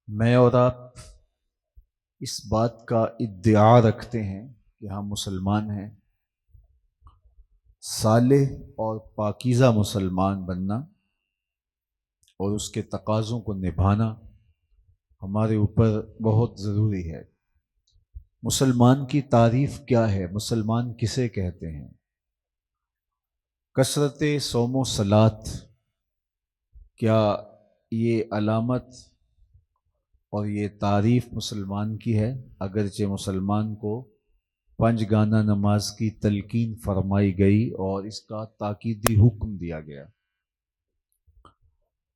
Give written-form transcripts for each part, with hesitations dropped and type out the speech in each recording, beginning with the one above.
میں اور آپ اس بات کا ادعا رکھتے ہیں کہ ہم مسلمان ہیں۔ صالح اور پاکیزہ مسلمان بننا اور اس کے تقاضوں کو نبھانا ہمارے اوپر بہت ضروری ہے۔ مسلمان کی تعریف کیا ہے؟ مسلمان کسے کہتے ہیں؟ کثرت صوم و صلات کیا یہ علامت اور یہ تعریف مسلمان کی ہے؟ اگرچہ مسلمان کو پنج گانہ نماز کی تلقین فرمائی گئی اور اس کا تاکیدی حکم دیا گیا،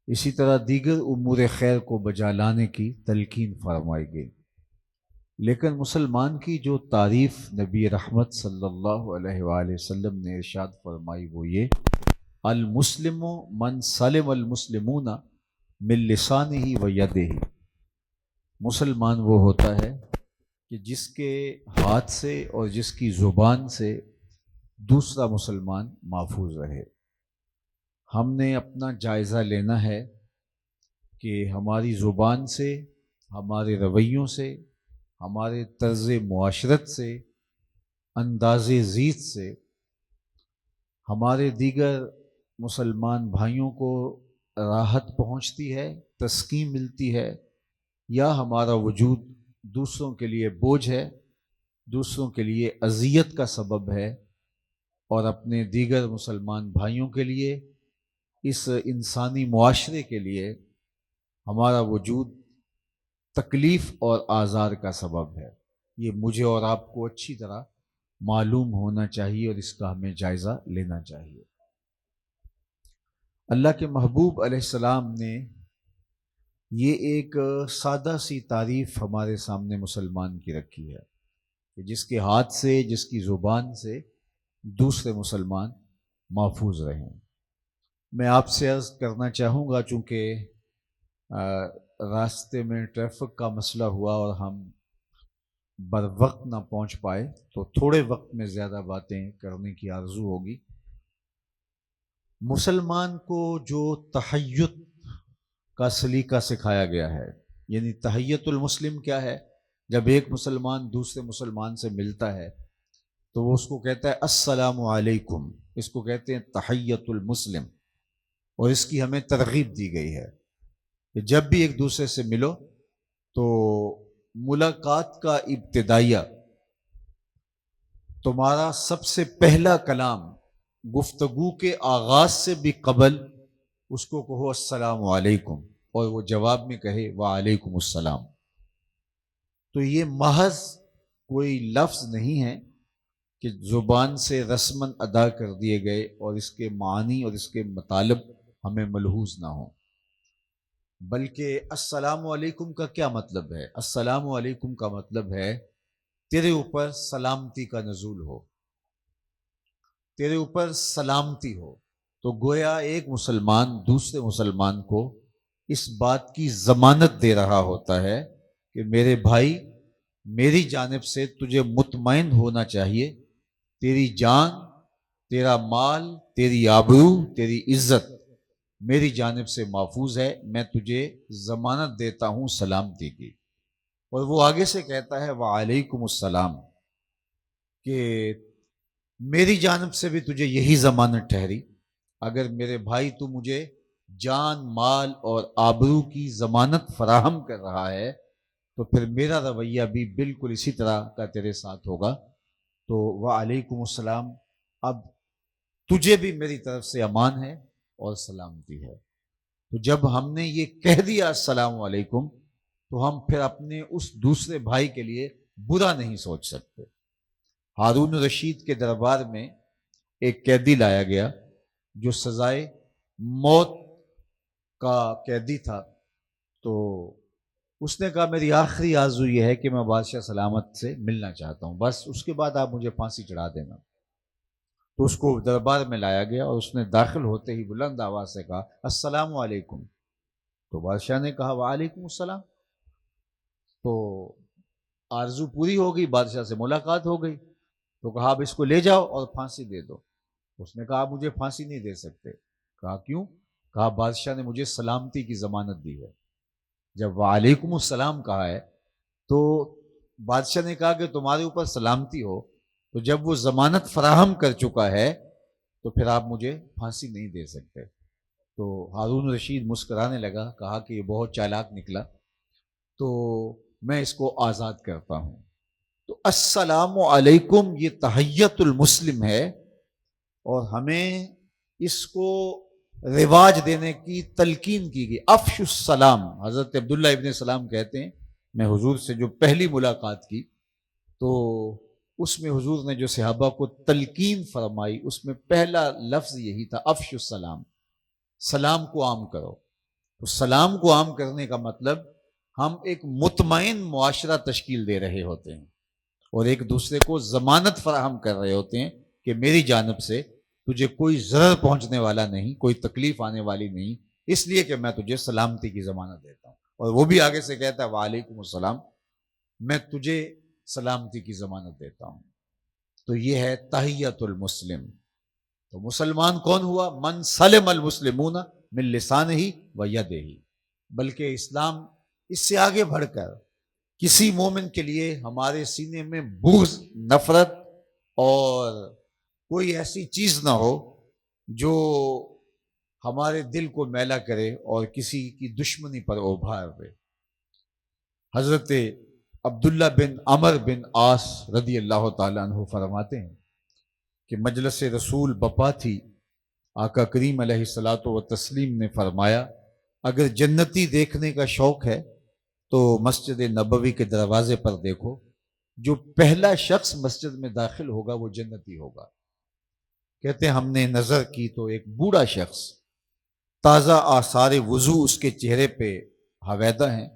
اسی طرح دیگر امور خیر کو بجا لانے کی تلقین فرمائی گئی، لیکن مسلمان کی جو تعریف نبی رحمت صلی اللہ علیہ وآلہ وسلم نے ارشاد فرمائی وہ یہ: المسلم من سلم المسلمون من لسانہ و یدہ۔ مسلمان وہ ہوتا ہے کہ جس کے ہاتھ سے اور جس کی زبان سے دوسرا مسلمان محفوظ رہے۔ ہم نے اپنا جائزہ لینا ہے کہ ہماری زبان سے، ہمارے رویوں سے، ہمارے طرز معاشرت سے، انداز زیست سے ہمارے دیگر مسلمان بھائیوں کو راحت پہنچتی ہے، تسکین ملتی ہے، یا ہمارا وجود دوسروں کے لیے بوجھ ہے، دوسروں کے لیے اذیت کا سبب ہے، اور اپنے دیگر مسلمان بھائیوں کے لیے، اس انسانی معاشرے کے لیے ہمارا وجود تکلیف اور آزار کا سبب ہے۔ یہ مجھے اور آپ کو اچھی طرح معلوم ہونا چاہیے اور اس کا ہمیں جائزہ لینا چاہیے۔ اللہ کے محبوب علیہ السلام نے یہ ایک سادہ سی تعریف ہمارے سامنے مسلمان کی رکھی ہے کہ جس کے ہاتھ سے، جس کی زبان سے دوسرے مسلمان محفوظ رہیں۔ میں آپ سے عرض کرنا چاہوں گا، چونکہ راستے میں ٹریفک کا مسئلہ ہوا اور ہم بر وقت نہ پہنچ پائے، تو تھوڑے وقت میں زیادہ باتیں کرنے کی آرزو ہوگی۔ مسلمان کو جو تحیت کا سلیقہ سکھایا گیا ہے، یعنی تحیت المسلم کیا ہے؟ جب ایک مسلمان دوسرے مسلمان سے ملتا ہے تو وہ اس کو کہتا ہے السلام علیکم، اس کو کہتے ہیں تحیت المسلم، اور اس کی ہمیں ترغیب دی گئی ہے کہ جب بھی ایک دوسرے سے ملو تو ملاقات کا ابتدائیہ تمہارا سب سے پہلا کلام گفتگو کے آغاز سے بھی قبل اس کو کہو السلام علیکم، اور وہ جواب میں کہے وعلیکم السلام۔ تو یہ محض کوئی لفظ نہیں ہے کہ زبان سے رسماً ادا کر دیے گئے اور اس کے معنی اور اس کے مطالب ہمیں ملحوظ نہ ہوں، بلکہ السلام علیکم کا کیا مطلب ہے؟ السلام علیکم کا مطلب ہے تیرے اوپر سلامتی کا نزول ہو، تیرے اوپر سلامتی ہو۔ تو گویا ایک مسلمان دوسرے مسلمان کو اس بات کی ضمانت دے رہا ہوتا ہے کہ میرے بھائی، میری جانب سے تجھے مطمئن ہونا چاہیے، تیری جان، تیرا مال، تیری آبرو، تیری عزت میری جانب سے محفوظ ہے، میں تجھے ضمانت دیتا ہوں سلامتی کی۔ اور وہ آگے سے کہتا ہے وعلیکم السلام، کہ میری جانب سے بھی تجھے یہی ضمانت ٹھہری، اگر میرے بھائی تو مجھے جان، مال اور آبرو کی ضمانت فراہم کر رہا ہے تو پھر میرا رویہ بھی بالکل اسی طرح کا تیرے ساتھ ہوگا۔ تو وعلیکم السلام، اب تجھے بھی میری طرف سے امان ہے اور سلامتی ہے۔ تو جب ہم نے یہ کہہ دیا السلام علیکم تو ہم پھر اپنے اس دوسرے بھائی کے لیے برا نہیں سوچ سکتے۔ ہارون رشید کے دربار میں ایک قیدی لایا گیا جو سزائے موت کا قیدی تھا، تو اس نے کہا میری آخری آرزو یہ ہے کہ میں بادشاہ سلامت سے ملنا چاہتا ہوں، بس اس کے بعد آپ مجھے پھانسی چڑھا دینا۔ تو اس کو دربار میں لایا گیا اور اس نے داخل ہوتے ہی بلند آواز سے کہا السلام علیکم، تو بادشاہ نے کہا وعلیکم السلام۔ تو آرزو پوری ہو گئی، بادشاہ سے ملاقات ہو گئی، تو کہا اب اس کو لے جاؤ اور پھانسی دے دو۔ اس نے کہا آپ مجھے پھانسی نہیں دے سکتے۔ کہا کیوں؟ کہا بادشاہ نے مجھے سلامتی کی ضمانت دی ہے۔ جب وعلیکم السلام کہا ہے تو بادشاہ نے کہا کہ تمہارے اوپر سلامتی ہو، تو جب وہ ضمانت فراہم کر چکا ہے تو پھر آپ مجھے پھانسی نہیں دے سکتے۔ تو ہارون رشید مسکرانے لگا، کہا کہ یہ بہت چالاک نکلا، تو میں اس کو آزاد کرتا ہوں۔ تو السلام علیکم یہ تحیت المسلم ہے، اور ہمیں اس کو رواج دینے کی تلقین کی گئی۔ افش السلام، حضرت عبداللہ ابن سلام کہتے ہیں میں حضور سے جو پہلی ملاقات کی تو اس میں حضور نے جو صحابہ کو تلقین فرمائی اس میں پہلا لفظ یہی تھا، افش السلام، سلام کو عام کرو۔ تو سلام کو عام کرنے کا مطلب ہم ایک مطمئن معاشرہ تشکیل دے رہے ہوتے ہیں اور ایک دوسرے کو ضمانت فراہم کر رہے ہوتے ہیں کہ میری جانب سے تجھے کوئی ضرر پہنچنے والا نہیں، کوئی تکلیف آنے والی نہیں، اس لیے کہ میں تجھے سلامتی کی ضمانت دیتا ہوں۔ اور وہ بھی آگے سے کہتا ہے وعلیکم السلام، میں تجھے سلامتی کی ضمانت دیتا ہوں۔ تو یہ ہے تحیت المسلم۔ تو مسلمان کون ہوا؟ من سلم المسلمون من لسانہ و یدہ۔ بلکہ اسلام اس سے آگے بڑھ کر کسی مومن کے لیے ہمارے سینے میں بغض، نفرت اور کوئی ایسی چیز نہ ہو جو ہمارے دل کو میلا کرے اور کسی کی دشمنی پر ابھار دے۔ حضرت عبداللہ بن عمر بن عاص رضی اللہ تعالیٰ عنہ فرماتے ہیں کہ مجلس رسول بپا تھی، آقا کریم علیہ الصلاۃ والتسلیم نے فرمایا اگر جنتی دیکھنے کا شوق ہے تو مسجد نبوی کے دروازے پر دیکھو، جو پہلا شخص مسجد میں داخل ہوگا وہ جنتی ہوگا۔ کہتے ہیں ہم نے نظر کی تو ایک بوڑھا شخص، تازہ آثار وضو اس کے چہرے پہ حویدہ ہیں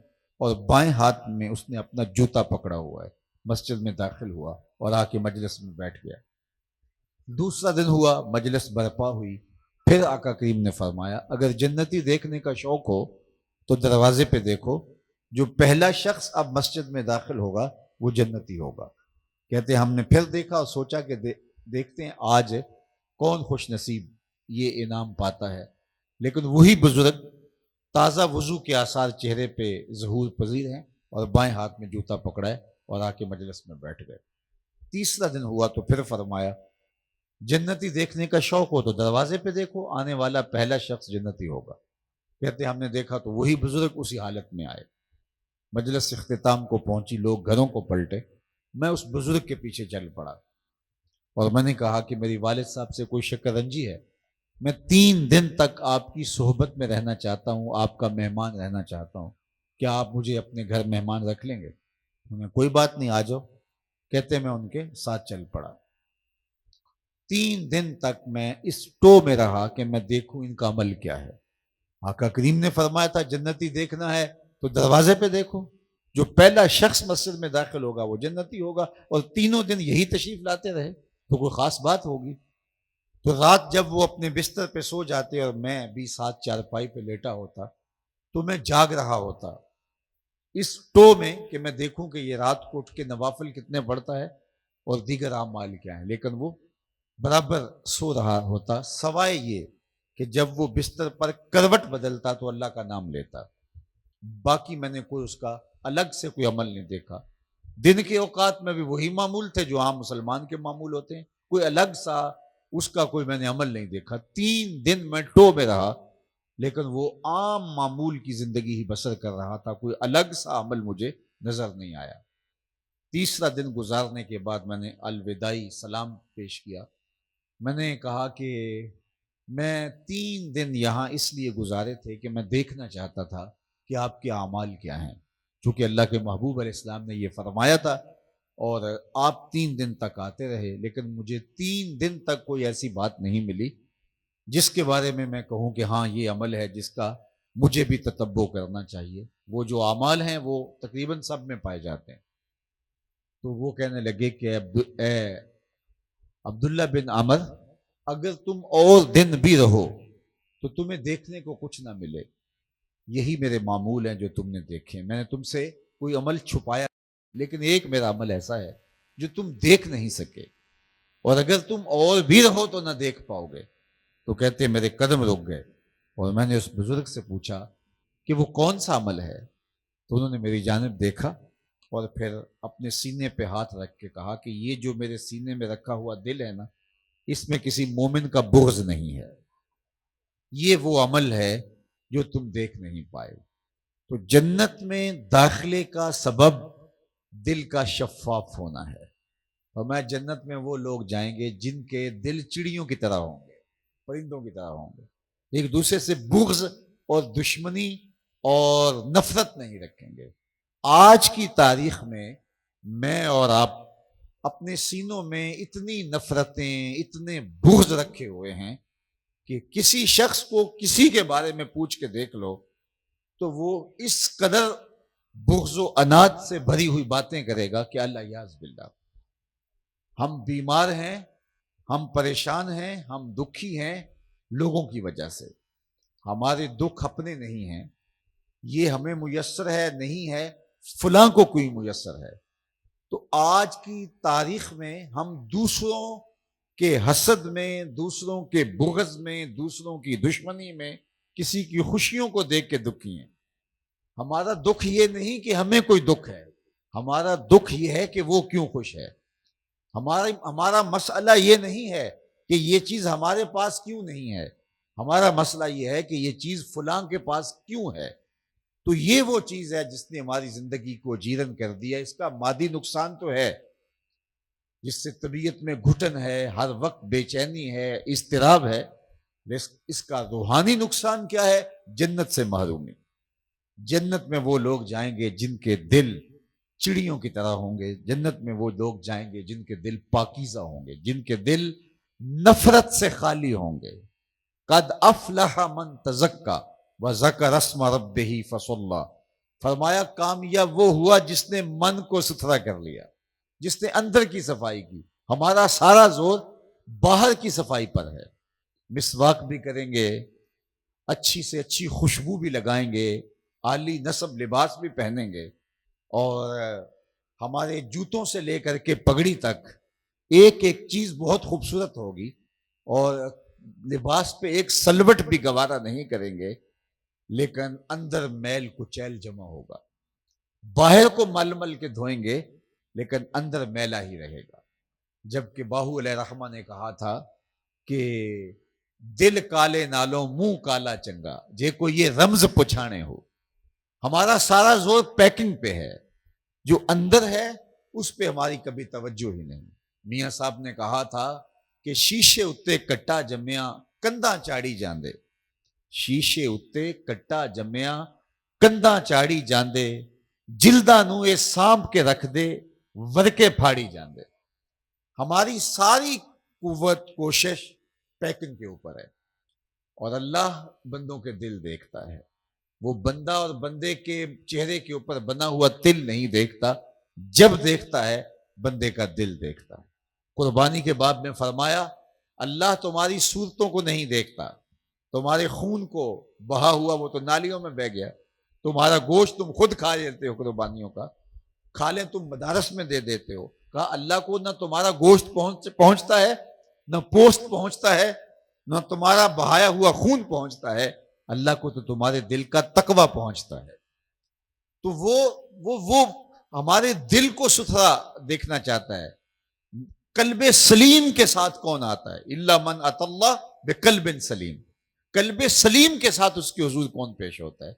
اور بائیں ہاتھ میں اس نے اپنا جوتا پکڑا ہوا ہے، مسجد میں داخل ہوا اور آ کے مجلس میں بیٹھ گیا۔ دوسرا دن ہوا، مجلس برپا ہوئی، پھر آقا کریم نے فرمایا اگر جنتی دیکھنے کا شوق ہو تو دروازے پہ دیکھو، جو پہلا شخص اب مسجد میں داخل ہوگا وہ جنتی ہوگا۔ کہتے ہیں ہم نے پھر دیکھا اور سوچا کہ دیکھتے ہیں آج کون خوش نصیب یہ انعام پاتا ہے، لیکن وہی بزرگ تازہ وضو کے آثار چہرے پہ ظہور پذیر ہیں اور بائیں ہاتھ میں جوتا پکڑائے اور آ کے مجلس میں بیٹھ گئے۔ تیسرا دن ہوا تو پھر فرمایا جنتی دیکھنے کا شوق ہو تو دروازے پہ دیکھو، آنے والا پہلا شخص جنتی ہوگا۔ کہتے ہم نے دیکھا تو وہی بزرگ اسی حالت میں آئے۔ مجلس اختتام کو پہنچی، لوگ گھروں کو پلٹے، میں اس بزرگ کے پیچھے چل پڑا اور میں نے کہا کہ میری والد صاحب سے کوئی شکر رنجی ہے، میں 3 دن تک آپ کی صحبت میں رہنا چاہتا ہوں، آپ کا مہمان رہنا چاہتا ہوں، کیا آپ مجھے اپنے گھر مہمان رکھ لیں گے؟ انہیں کوئی بات نہیں، آ جاؤ۔ کہتے میں ان کے ساتھ چل پڑا۔ 3 دن تک میں اس ٹو میں رہا کہ میں دیکھوں ان کا عمل کیا ہے۔ آقا کریم نے فرمایا تھا جنتی دیکھنا ہے تو دروازے پہ دیکھو، جو پہلا شخص مسجد میں داخل ہوگا وہ جنتی ہوگا، اور تینوں دن یہی تشریف لاتے رہے تو کوئی خاص بات ہوگی۔ تو رات جب وہ اپنے بستر پہ سو جاتے اور میں بھی ساتھ چارپائی پہ لیٹا ہوتا تو میں جاگ رہا ہوتا اس ٹو میں کہ میں دیکھوں کہ یہ رات کو اٹھ کے نوافل کتنے پڑھتا ہے اور دیگر اعمال کیا ہیں، لیکن وہ برابر سو رہا ہوتا، سوائے یہ کہ جب وہ بستر پر کروٹ بدلتا تو اللہ کا نام لیتا۔ باقی میں نے کوئی اس کا الگ سے کوئی عمل نہیں دیکھا۔ دن کے اوقات میں بھی وہی معمول تھے جو عام مسلمان کے معمول ہوتے ہیں، کوئی الگ سا اس کا کوئی میں نے عمل نہیں دیکھا۔ 3 دن میں ٹو میں رہا لیکن وہ عام معمول کی زندگی ہی بسر کر رہا تھا، کوئی الگ سا عمل مجھے نظر نہیں آیا۔ تیسرا دن گزارنے کے بعد میں نے الوداعی سلام پیش کیا۔ میں نے کہا کہ میں 3 دن یہاں اس لیے گزارے تھے کہ میں دیکھنا چاہتا تھا کہ آپ کے اعمال کیا ہیں، چونکہ اللہ کے محبوب علیہ السلام نے یہ فرمایا تھا، اور آپ 3 دن تک آتے رہے، لیکن مجھے 3 دن تک کوئی ایسی بات نہیں ملی جس کے بارے میں میں کہوں کہ ہاں یہ عمل ہے جس کا مجھے بھی تتبع کرنا چاہیے۔ وہ جو اعمال ہیں وہ تقریباً سب میں پائے جاتے ہیں۔ تو وہ کہنے لگے کہ اے عبداللہ بن عمر، اگر تم اور دن بھی رہو تو تمہیں دیکھنے کو کچھ نہ ملے، یہی میرے معمول ہیں جو تم نے دیکھے، میں نے تم سے کوئی عمل چھپایا، لیکن ایک میرا عمل ایسا ہے جو تم دیکھ نہیں سکے، اور اگر تم اور بھی رہو تو نہ دیکھ پاؤ گے۔ تو کہتے میرے قدم رک گئے اور میں نے اس بزرگ سے پوچھا کہ وہ کون سا عمل ہے؟ تو انہوں نے میری جانب دیکھا اور پھر اپنے سینے پہ ہاتھ رکھ کے کہا کہ یہ جو میرے سینے میں رکھا ہوا دل ہے نا، اس میں کسی مومن کا بغض نہیں ہے، یہ وہ عمل ہے جو تم دیکھ نہیں پائے۔ تو جنت میں داخلے کا سبب دل کا شفاف ہونا ہے، اور میں جنت میں وہ لوگ جائیں گے جن کے دل چڑیوں کی طرح ہوں گے، پرندوں کی طرح ہوں گے، ایک دوسرے سے بغض اور دشمنی اور نفرت نہیں رکھیں گے۔ آج کی تاریخ میں اور آپ اپنے سینوں میں اتنی نفرتیں، اتنے بغض رکھے ہوئے ہیں کہ کسی شخص کو کسی کے بارے میں پوچھ کے دیکھ لو تو وہ اس قدر بغض و عناد سے بھری ہوئی باتیں کرے گا کہ اللہ یعوذ باللہ۔ ہم بیمار ہیں، ہم پریشان ہیں، ہم دکھی ہیں لوگوں کی وجہ سے، ہمارے دکھ اپنے نہیں ہیں، یہ ہمیں میسر ہے نہیں ہے، فلاں کو کوئی میسر ہے۔ تو آج کی تاریخ میں ہم دوسروں کے حسد میں، دوسروں کے بغض میں، دوسروں کی دشمنی میں، کسی کی خوشیوں کو دیکھ کے دکھی ہیں۔ ہمارا دکھ یہ نہیں کہ ہمیں کوئی دکھ ہے، ہمارا دکھ یہ ہے کہ وہ کیوں خوش ہے۔ ہمارا مسئلہ یہ نہیں ہے کہ یہ چیز ہمارے پاس کیوں نہیں ہے، ہمارا مسئلہ یہ ہے کہ یہ چیز فلاں کے پاس کیوں ہے۔ تو یہ وہ چیز ہے جس نے ہماری زندگی کو جیرن کر دیا۔ اس کا مادی نقصان تو ہے، جس سے طبیعت میں گھٹن ہے، ہر وقت بے چینی ہے، اضطراب ہے۔ اس کا روحانی نقصان کیا ہے؟ جنت سے محرومی۔ جنت میں وہ لوگ جائیں گے جن کے دل چڑیوں کی طرح ہوں گے، جنت میں وہ لوگ جائیں گے جن کے دل پاکیزہ ہوں گے، جن کے دل نفرت سے خالی ہوں گے۔ قد افلح من تزکا وذکر اسم ربہ فصلی، فرمایا کامیاب وہ ہوا جس نے من کو ستھرا کر لیا، جس نے اندر کی صفائی کی۔ ہمارا سارا زور باہر کی صفائی پر ہے، مسواک بھی کریں گے، اچھی سے اچھی خوشبو بھی لگائیں گے، عالی نصب لباس بھی پہنیں گے، اور ہمارے جوتوں سے لے کر کے پگڑی تک ایک ایک چیز بہت خوبصورت ہوگی، اور لباس پہ ایک سلوٹ بھی گوارا نہیں کریں گے، لیکن اندر میل کچیل جمع ہوگا۔ باہر کو مل مل کے دھوئیں گے لیکن اندر میلا ہی رہے گا۔ جبکہ باہو علیہ رحمہ نے کہا تھا کہ دل کالے نالوں منہ کالا چنگا، جے کو یہ رمز پچھانے ہو۔ ہمارا سارا زور پیکنگ پہ ہے، جو اندر ہے اس پہ ہماری کبھی توجہ ہی نہیں۔ میاں صاحب نے کہا تھا کہ شیشے اتے کٹا جمیا کنداں چاڑی جاندے، شیشے اتے کٹا جمیا کنداں چاڑی جاندے، جلداں نو اے سانپ کے رکھ دے ورکے پھاڑی جاندے۔ ہماری ساری قوت کوشش پیکنگ کے اوپر ہے، اور اللہ بندوں کے دل دیکھتا ہے۔ وہ بندہ اور بندے کے چہرے کے اوپر بنا ہوا تل نہیں دیکھتا، جب دیکھتا ہے بندے کا دل دیکھتا ہے۔ قربانی کے باب میں فرمایا اللہ تمہاری صورتوں کو نہیں دیکھتا، تمہارے خون کو بہا ہوا وہ تو نالیوں میں بہ گیا، تمہارا گوشت تم خود کھا لیتے ہو، قربانیوں کا کھا لیں تم مدارس میں دے دیتے ہو۔ کہا اللہ کو نہ تمہارا گوشت پہنچتا ہے، نہ پوست پہنچتا ہے، نہ تمہارا بہایا ہوا خون پہنچتا ہے، اللہ کو تو تمہارے دل کا تقوی پہنچتا ہے۔ تو وہ ہمارے دل کو ستھرا دیکھنا چاہتا ہے۔ قلب سلیم کے ساتھ کون آتا ہے؟ الا من اتى اللہ بقلب سلیم، قلب سلیم کے ساتھ اس کے حضور کون پیش ہوتا ہے؟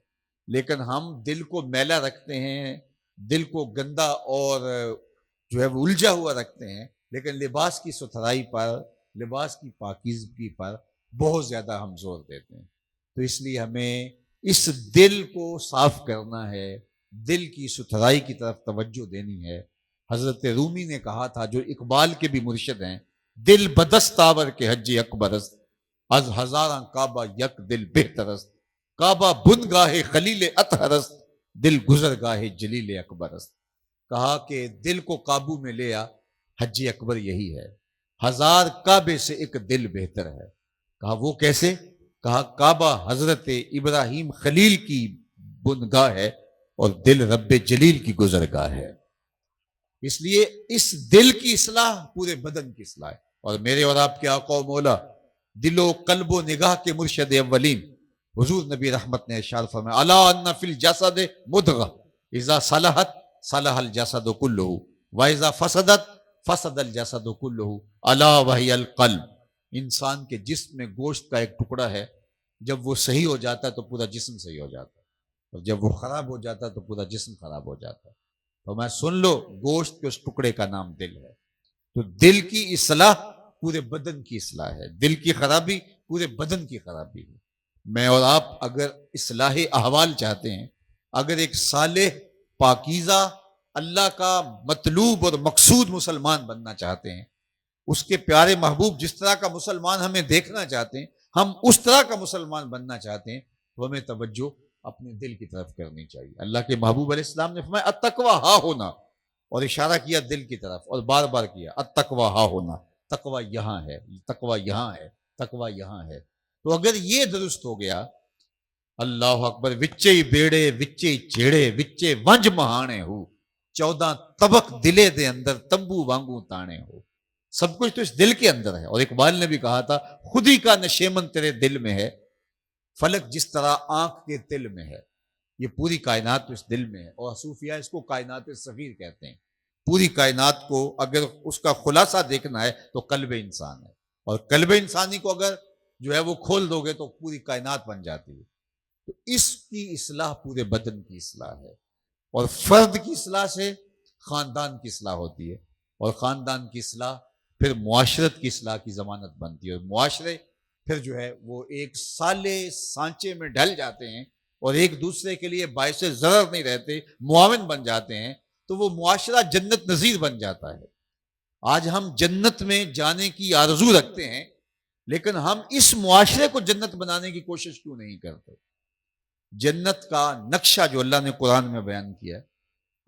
لیکن ہم دل کو میلا رکھتے ہیں، دل کو گندا اور جو ہے وہ الجھا ہوا رکھتے ہیں، لیکن لباس کی ستھرائی پر، لباس کی پاکیزگی پر بہت زیادہ ہم زور دیتے ہیں۔ تو اس لیے ہمیں اس دل کو صاف کرنا ہے، دل کی ستھرائی کی طرف توجہ دینی ہے۔ حضرت رومی نے کہا تھا، جو اقبال کے بھی مرشد ہیں، دل بدست آور کے حج اکبرست، از ہزاراں کعبہ یک دل بہترست، کعبہ بن گاہ خلیل اطہرست، دل گزر گاہ جلیل اکبرست۔ کہا کہ دل کو قابو میں لیا حج اکبر یہی ہے، ہزار کعبے سے ایک دل بہتر ہے۔ کہا وہ کیسے؟ کہا کعبہ حضرت ابراہیم خلیل کی بنگاہ ہے اور دل رب جلیل کی گزرگاہ ہے۔ اس لیے اس دل کی اصلاح پورے بدن کی اصلاح ہے۔ اور میرے اور آپ کے آقا و مولا، دل و قلب و نگاہ کے مرشد اولین حضور نبی رحمت نے ارشاد فرمایا الا ان فی الجسد مضغہ، اذا صلحت صلح الجسد کلہ واذا فسدت فسد الجسد کلہ الا وہی القلب. انسان کے جسم میں گوشت کا ایک ٹکڑا ہے، جب وہ صحیح ہو جاتا ہے تو پورا جسم صحیح ہو جاتا ہے، اور جب وہ خراب ہو جاتا ہے تو پورا جسم خراب ہو جاتا ہے. تو میں سن لو، گوشت کے اس ٹکڑے کا نام دل ہے. تو دل کی اصلاح پورے بدن کی اصلاح ہے، دل کی خرابی پورے بدن کی خرابی ہے. میں اور آپ اگر اصلاح احوال چاہتے ہیں، اگر ایک صالح پاکیزہ اللہ کا مطلوب اور مقصود مسلمان بننا چاہتے ہیں، اس کے پیارے محبوب جس طرح کا مسلمان ہمیں دیکھنا چاہتے ہیں، ہم اس طرح کا مسلمان بننا چاہتے ہیں، تو ہمیں توجہ اپنے دل کی طرف کرنی چاہیے. اللہ کے محبوب علیہ السلام نے فرمایا التقویٰ ہا ہونا، اور اشارہ کیا دل کی طرف، اور بار بار کیا التقویٰ ہا ہونا، تقویٰ یہاں ہے، تقویٰ یہاں ہے، تقویٰ یہاں ہے. تو اگر یہ درست ہو گیا، اللہ اکبر، وچے بیڑے وچے چیڑے وچے ونج مہانے ہو، 14 طبق دلے دے اندر تمبو وانگو تانے ہو. سب کچھ تو اس دل کے اندر ہے. اور اقبال نے بھی کہا تھا خود ہی کا نشیمن تیرے دل میں ہے، فلک جس طرح آنکھ کے دل میں ہے. یہ پوری کائنات تو اس دل میں ہے، اور صوفیہ اس کو کائنات صغیر کہتے ہیں. پوری کائنات کو اگر اس کا خلاصہ دیکھنا ہے تو قلب انسان ہے، اور قلب انسانی کو اگر جو ہے وہ کھول دو گے تو پوری کائنات بن جاتی ہے. تو اس کی اصلاح پورے بدن کی اصلاح ہے، اور فرد کی اصلاح سے خاندان کی اصلاح ہوتی ہے، اور خاندان کی اصلاح پھر معاشرت کی اصلاح کی ضمانت بنتی ہے، اور معاشرے پھر جو ہے وہ ایک سالے سانچے میں ڈھل جاتے ہیں اور ایک دوسرے کے لیے باعث ضرر نہیں رہتے، معاون بن جاتے ہیں، تو وہ معاشرہ جنت نظیر بن جاتا ہے. آج ہم جنت میں جانے کی آرزو رکھتے ہیں، لیکن ہم اس معاشرے کو جنت بنانے کی کوشش کیوں نہیں کرتے؟ جنت کا نقشہ جو اللہ نے قرآن میں بیان کیا ہے،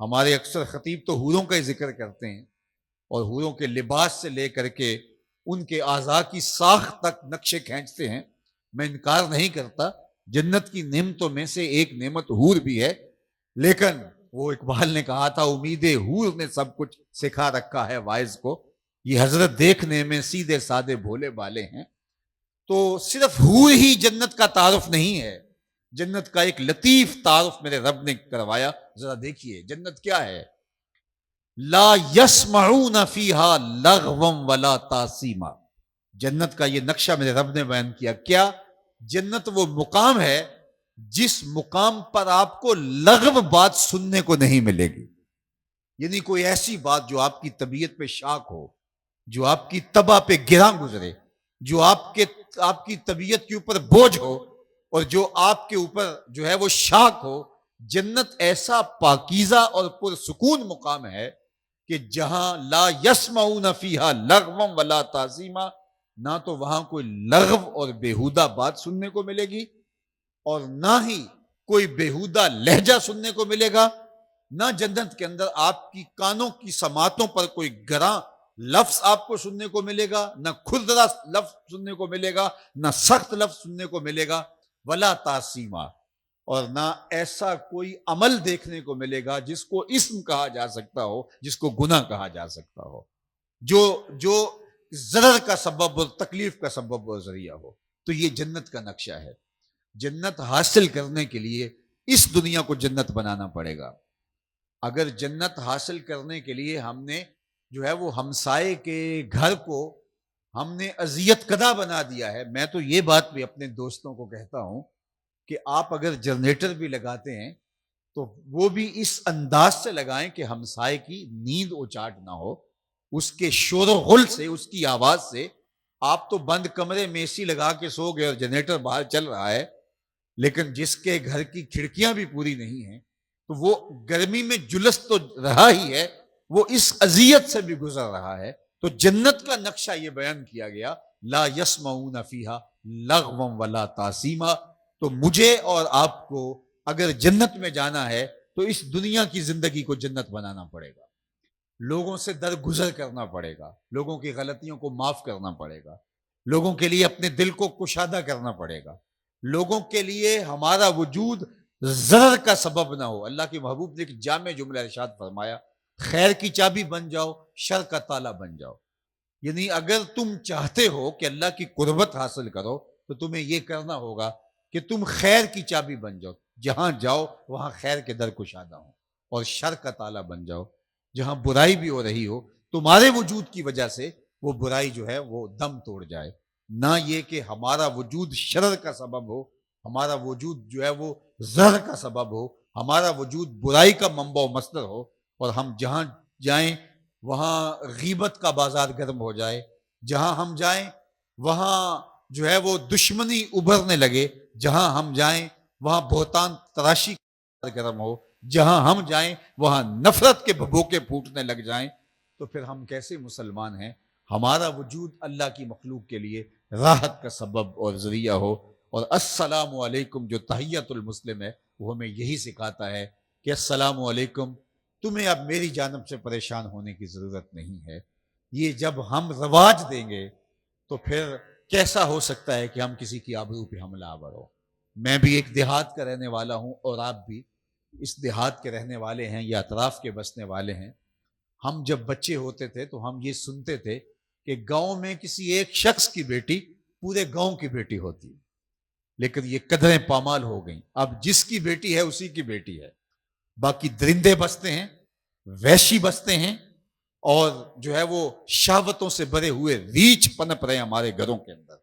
ہمارے اکثر خطیب تو حوروں کا ہی ذکر کرتے ہیں، اور حوروں کے لباس سے لے کر کے ان کے اعضاء کی ساخت تک نقشے کھینچتے ہیں. میں انکار نہیں کرتا، جنت کی نعمتوں میں سے ایک نعمت حور بھی ہے، لیکن وہ اقبال نے کہا تھا امید حور نے سب کچھ سکھا رکھا ہے واعظ کو، یہ حضرت دیکھنے میں سیدھے سادے بھولے بالے ہیں. تو صرف حور ہی جنت کا تعارف نہیں ہے، جنت کا ایک لطیف تعارف میرے رب نے کروایا. ذرا دیکھیے جنت کیا ہے. لا یسمعون فیہا لغوا ولا تاثیما. جنت کا یہ نقشہ میرے رب نے بیان کیا. کیا؟ جنت وہ مقام ہے جس مقام پر آپ کو لغو بات سننے کو نہیں ملے گی. یعنی کوئی ایسی بات جو آپ کی طبیعت پہ شاک ہو، جو آپ کی طبع پہ گراں گزرے، جو آپ کی طبیعت کے اوپر بوجھ ہو، اور جو آپ کے اوپر جو ہے وہ شاک ہو. جنت ایسا پاکیزہ اور پرسکون مقام ہے کہ جہاں لا یسمعون فیہا لغوا ولا تعظیما، نہ تو وہاں کوئی لغو اور بیہودہ بات سننے کو ملے گی، اور نہ ہی کوئی بیہودہ لہجہ سننے کو ملے گا. نہ جنت کے اندر آپ کی کانوں کی سماعتوں پر کوئی گراں لفظ آپ کو سننے کو ملے گا، نہ کھردرا لفظ سننے کو ملے گا، نہ سخت لفظ سننے کو ملے گا، ولا تعصیما، اور نہ ایسا کوئی عمل دیکھنے کو ملے گا جس کو اسم کہا جا سکتا ہو، جس کو گناہ کہا جا سکتا ہو، جو ضرر کا سبب اور تکلیف کا سبب اور ذریعہ ہو. تو یہ جنت کا نقشہ ہے. جنت حاصل کرنے کے لیے اس دنیا کو جنت بنانا پڑے گا. اگر جنت حاصل کرنے کے لیے ہم نے جو ہے وہ ہمسائے کے گھر کو ہم نے اذیت کدہ بنا دیا ہے. میں تو یہ بات بھی اپنے دوستوں کو کہتا ہوں کہ آپ اگر جنریٹر بھی لگاتے ہیں تو وہ بھی اس انداز سے لگائیں کہ ہمسائے کی نیند اچاٹ نہ ہو، اس کے شور و غل سے، اس کی آواز سے. آپ تو بند کمرے میں اے سی لگا کے سو گئے اور جنریٹر باہر چل رہا ہے، لیکن جس کے گھر کی کھڑکیاں بھی پوری نہیں ہیں تو وہ گرمی میں جلس تو رہا ہی ہے، وہ اس اذیت سے بھی گزر رہا ہے. تو جنت کا نقشہ یہ بیان کیا گیا، لا یسمعون فیہا لغوا ولا تعصیما. تو مجھے اور آپ کو اگر جنت میں جانا ہے تو اس دنیا کی زندگی کو جنت بنانا پڑے گا. لوگوں سے درگزر کرنا پڑے گا، لوگوں کی غلطیوں کو معاف کرنا پڑے گا، لوگوں کے لیے اپنے دل کو کشادہ کرنا پڑے گا، لوگوں کے لیے ہمارا وجود ضرر کا سبب نہ ہو. اللہ کے محبوب نے ایک جامع جملہ ارشاد فرمایا، خیر کی چابی بن جاؤ، شر کا تالا بن جاؤ. یعنی اگر تم چاہتے ہو کہ اللہ کی قربت حاصل کرو تو تمہیں یہ کرنا ہوگا کہ تم خیر کی چابی بن جاؤ، جہاں جاؤ وہاں خیر کے در کشادہ ہوں. اور شر کا تالا بن جاؤ. جہاں برائی بھی ہو رہی ہو تمہارے وجود کی وجہ سے وہ برائی جو ہے وہ دم توڑ جائے. نہ یہ کہ ہمارا وجود شرر کا سبب ہو، ہمارا وجود جو ہے وہ زہر کا سبب ہو، ہمارا وجود برائی کا منبع و مصدر ہو، اور ہم جہاں جائیں وہاں غیبت کا بازار گرم ہو جائے، جہاں ہم جائیں وہاں جو ہے وہ دشمنی ابھرنے لگے، جہاں ہم جائیں وہاں بہتان تراشی کا بازار گرم ہو، جہاں ہم جائیں وہاں نفرت کے بھبوکے پھوٹنے لگ جائیں، تو پھر ہم کیسے مسلمان ہیں؟ ہمارا وجود اللہ کی مخلوق کے لیے راحت کا سبب اور ذریعہ ہو. اور السلام علیکم جو تحیت المسلم ہے وہ ہمیں یہی سکھاتا ہے کہ السلام علیکم، تمہیں اب میری جانب سے پریشان ہونے کی ضرورت نہیں ہے. یہ جب ہم رواج دیں گے تو پھر کیسا ہو سکتا ہے کہ ہم کسی کی آبرو پہ حملہ آور ہو. میں بھی ایک دیہات کا رہنے والا ہوں اور آپ بھی اس دیہات کے رہنے والے ہیں یا اطراف کے بسنے والے ہیں. ہم جب بچے ہوتے تھے تو ہم یہ سنتے تھے کہ گاؤں میں کسی ایک شخص کی بیٹی پورے گاؤں کی بیٹی ہوتی، لیکن یہ قدریں پامال ہو گئیں. اب جس کی بیٹی ہے اسی کی بیٹی ہے، باقی درندے بستے ہیں، وحشی بستے ہیں، اور جو ہے وہ شہوتوں سے بھرے ہوئے ریچھ پنپ رہے ہیں ہمارے گھروں کے اندر.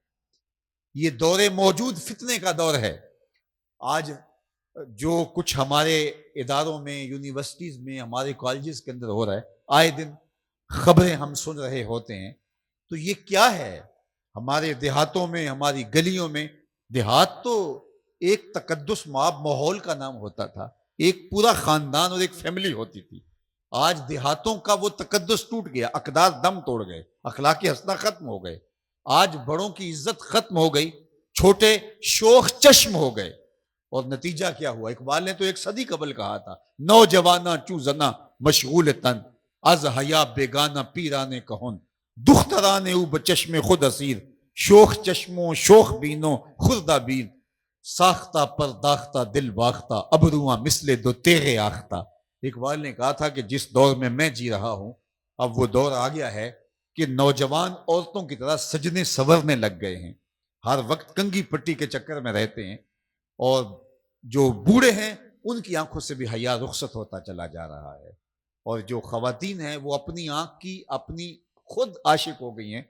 یہ دور موجود فتنے کا دور ہے. آج جو کچھ ہمارے اداروں میں، یونیورسٹیز میں، ہمارے کالجز کے اندر ہو رہا ہے، آئے دن خبریں ہم سن رہے ہوتے ہیں. تو یہ کیا ہے؟ ہمارے دیہاتوں میں، ہماری گلیوں میں، دیہات تو ایک تقدس مآب ماحول کا نام ہوتا تھا، ایک پورا خاندان اور ایک فیملی ہوتی تھی. آج دیہاتوں کا وہ تقدس ٹوٹ گیا، اقدار دم توڑ گئے، اخلاقی حسنہ ختم ہو گئے. آج بڑوں کی عزت ختم ہو گئی، چھوٹے شوخ چشم ہو گئے. اور نتیجہ کیا ہوا؟ اقبال نے تو ایک صدی قبل کہا تھا، نوجوانہ چو زنا مشغول تن، از حیا بیگانہ پیرانے کہن، دخترانے او بچشم خود اسیر، شوخ چشموں شوخ بینوں خردہ بین، ساختہ پرداختہ دل باختہ ابرواں مثل دو تیغے آختہ. اقبال نے کہا تھا کہ جس دور میں میں جی رہا ہوں اب وہ دور آ گیا ہے کہ نوجوان عورتوں کی طرح سجنے سورنے لگ گئے ہیں، ہر وقت کنگھی پٹی کے چکر میں رہتے ہیں، اور جو بوڑھے ہیں ان کی آنکھوں سے بھی حیا رخصت ہوتا چلا جا رہا ہے. اور جو خواتین ہیں وہ اپنی آنکھ کی اپنی خود عاشق ہو گئی ہیں،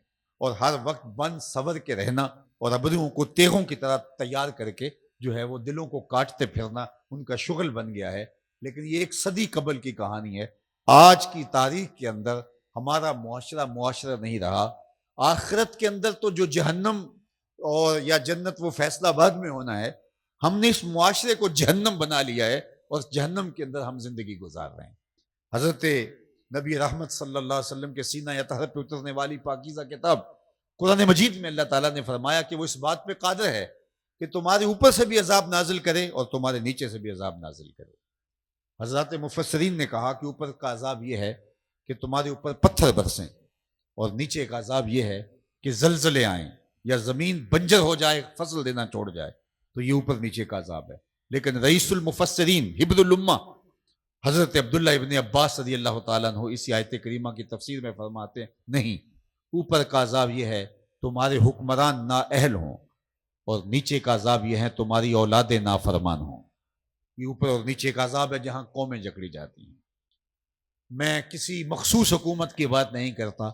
اور ہر وقت بند سور کے رہنا اور ابروؤں کو تیغوں کی طرح تیار کر کے جو ہے وہ دلوں کو کاٹتے پھرنا ان کا شغل بن گیا ہے. لیکن یہ ایک صدی قبل کی کہانی ہے. آج کی تاریخ کے اندر ہمارا معاشرہ نہیں رہا. آخرت کے اندر تو جو جہنم اور یا جنت وہ فیصلہ آباد میں ہونا ہے، ہم نے اس معاشرے کو جہنم بنا لیا ہے اور جہنم کے اندر ہم زندگی گزار رہے ہیں. حضرت نبی رحمت صلی اللہ علیہ وسلم کے سینہ اطہر پہ اترنے والی پاکیزہ کتاب قرآن مجید میں اللہ تعالیٰ نے فرمایا کہ وہ اس بات پہ قادر ہے کہ تمہارے اوپر سے بھی عذاب نازل کرے اور تمہارے نیچے سے بھی عذاب نازل کرے. حضرات مفسرین نے کہا کہ اوپر کا عذاب یہ ہے کہ تمہارے اوپر پتھر برسیں، اور نیچے کا عذاب یہ ہے کہ زلزلے آئیں یا زمین بنجر ہو جائے، فصل دینا چھوڑ جائے. تو یہ اوپر نیچے کا عذاب ہے. لیکن رئیس المفسرین حبر الامہ حضرت عبداللہ ابن عباس رضی اللہ تعالیٰ عنہ اسی آیت کریمہ کی تفسیر میں فرماتے ہیں نہیں، اوپر کا عذاب یہ ہے تمہارے حکمران نااہل ہوں، اور نیچے کا عذاب یہ ہے تمہاری اولاد نافرمان ہوں. یہ اوپر اور نیچے کا عذاب ہے جہاں قومیں جکڑی جاتی ہیں. میں کسی مخصوص حکومت کی بات نہیں کرتا،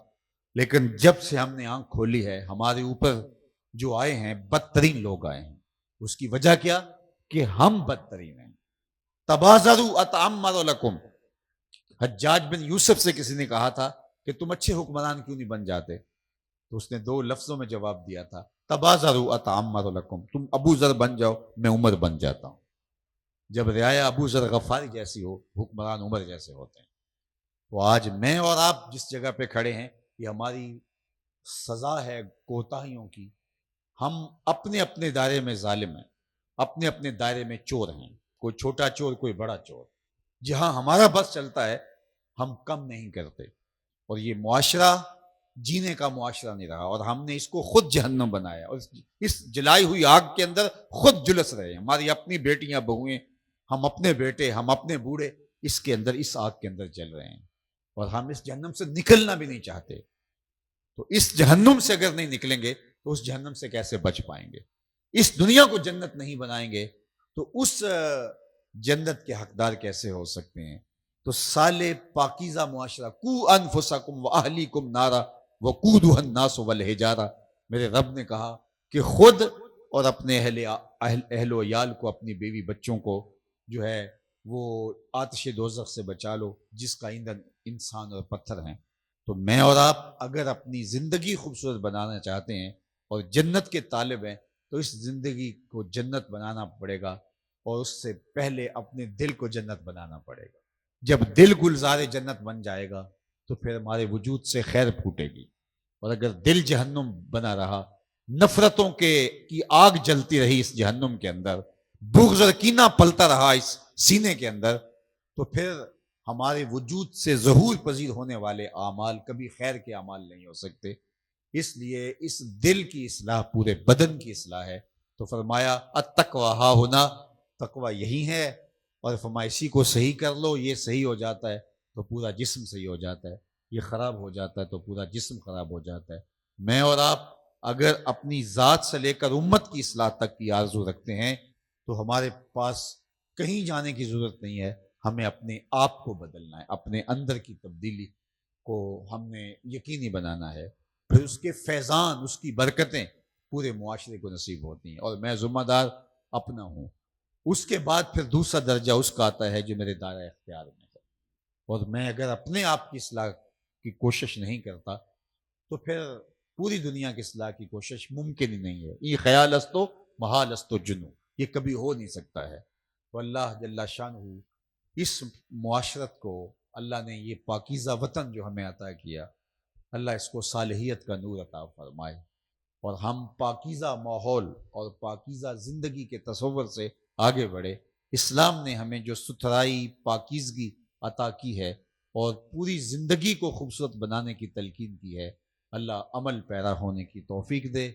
لیکن جب سے ہم نے آنکھ کھولی ہے ہمارے اوپر جو آئے ہیں بدترین لوگ آئے ہیں. اس کی وجہ کیا؟ کہ ہم بدترین ہیں. تبازروا اتعمر لکم. حجاج بن یوسف سے کسی نے کہا تھا کہ تم اچھے حکمران کیوں نہیں بن جاتے؟ تو اس نے 2 لفظوں میں جواب دیا تھا، تبازروا اتعمر لکم، تم ابو ذر بن جاؤ میں عمر بن جاتا ہوں. جب رعایا ابو ذر غفاری جیسی ہو، حکمران عمر جیسے ہوتے ہیں. تو آج میں اور آپ جس جگہ پہ کھڑے ہیں یہ ہماری سزا ہے کوتاہیوں کی. ہم اپنے اپنے دائرے میں ظالم ہیں، اپنے اپنے دائرے میں چور ہیں، کوئی چھوٹا چور کوئی بڑا چور. جہاں ہمارا بس چلتا ہے ہم کم نہیں کرتے. اور یہ معاشرہ جینے کا معاشرہ نہیں رہا، اور ہم نے اس کو خود جہنم بنایا، اور اس جلائی ہوئی آگ کے اندر خود جلس رہے ہیں. ہماری اپنی بیٹیاں بہویں، ہم اپنے بیٹے، ہم اپنے بوڑھے اس کے اندر، اس آگ کے اندر جل رہے ہیں، اور ہم اس جہنم سے نکلنا بھی نہیں چاہتے. تو اس جہنم سے اگر نہیں نکلیں گے تو اس جہنم سے کیسے بچ پائیں گے؟ اس دنیا کو جنت نہیں بنائیں گے تو اس جنت کے حقدار کیسے ہو سکتے ہیں؟ تو صالح پاکیزہ معاشرہ، کو انفسکم و اہلیکم نارا وقودھا الناس والحجارہ، میرے رب نے کہا کہ خود اور اپنے اہل و عیال کو، اپنی بیوی بچوں کو جو ہے وہ آتش دوزخ سے بچا لو جس کا ایندھن انسان اور پتھر ہیں۔ تو میں اور آپ اگر اپنی زندگی خوبصورت بنانا چاہتے ہیں اور جنت کے طالب ہیں تو اس زندگی کو جنت بنانا پڑے گا، اور اس سے پہلے اپنے دل کو جنت بنانا پڑے گا۔ جب دل گلزار جنت بن جائے گا تو پھر ہمارے وجود سے خیر پھوٹے گی، اور اگر دل جہنم بنا رہا، نفرتوں کی آگ جلتی رہی اس جہنم کے اندر، بغض اور کینہ پلتا رہا اس سینے کے اندر، تو پھر ہمارے وجود سے ظہور پذیر ہونے والے اعمال کبھی خیر کے اعمال نہیں ہو سکتے۔ اس لیے اس دل کی اصلاح پورے بدن کی اصلاح ہے۔ تو فرمایا التقویٰ ہا ہونا، تقویٰ یہی ہے، اور فرمایا اسی کو صحیح کر لو، یہ صحیح ہو جاتا ہے تو پورا جسم صحیح ہو جاتا ہے، یہ خراب ہو جاتا ہے تو پورا جسم خراب ہو جاتا ہے۔ میں اور آپ اگر اپنی ذات سے لے کر امت کی اصلاح تک کی آرزو رکھتے ہیں تو ہمارے پاس کہیں جانے کی ضرورت نہیں ہے، ہمیں اپنے آپ کو بدلنا ہے، اپنے اندر کی تبدیلی کو ہم نے یقینی بنانا ہے، پھر اس کے فیضان، اس کی برکتیں پورے معاشرے کو نصیب ہوتی ہیں، اور میں ذمہ دار اپنا ہوں۔ اس کے بعد پھر دوسرا درجہ اس کا آتا ہے جو میرے دائرہ اختیار میں ہے، اور میں اگر اپنے آپ کی اصلاح کی کوشش نہیں کرتا تو پھر پوری دنیا کی اصلاح کی کوشش ممکن ہی نہیں ہے۔ یہ خیال استو محال استو جنو، یہ کبھی ہو نہیں سکتا ہے۔ تو اللہ جل شانہ اس معاشرت کو، اللہ نے یہ پاکیزہ وطن جو ہمیں عطا کیا، اللہ اس کو صالحیت کا نور عطا فرمائے، اور ہم پاکیزہ ماحول اور پاکیزہ زندگی کے تصور سے آگے بڑھے۔ اسلام نے ہمیں جو ستھرائی، پاکیزگی عطا کی ہے اور پوری زندگی کو خوبصورت بنانے کی تلقین کی ہے، اللہ عمل پیرا ہونے کی توفیق دے۔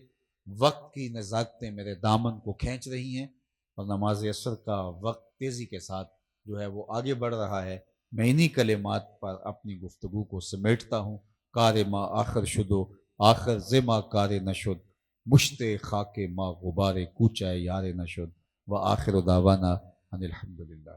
وقت کی نزاکتیں میرے دامن کو کھینچ رہی ہیں، اور نماز عصر کا وقت تیزی کے ساتھ جو ہے وہ آگے بڑھ رہا ہے۔ میں انہی کلمات پر اپنی گفتگو کو سمیٹتا ہوں۔ کار ما آخر شدو، آخر زما کار نشد، مشت خاک ما غبار کوچہ یار نشد، و آخر دعوانا ان الحمدللہ۔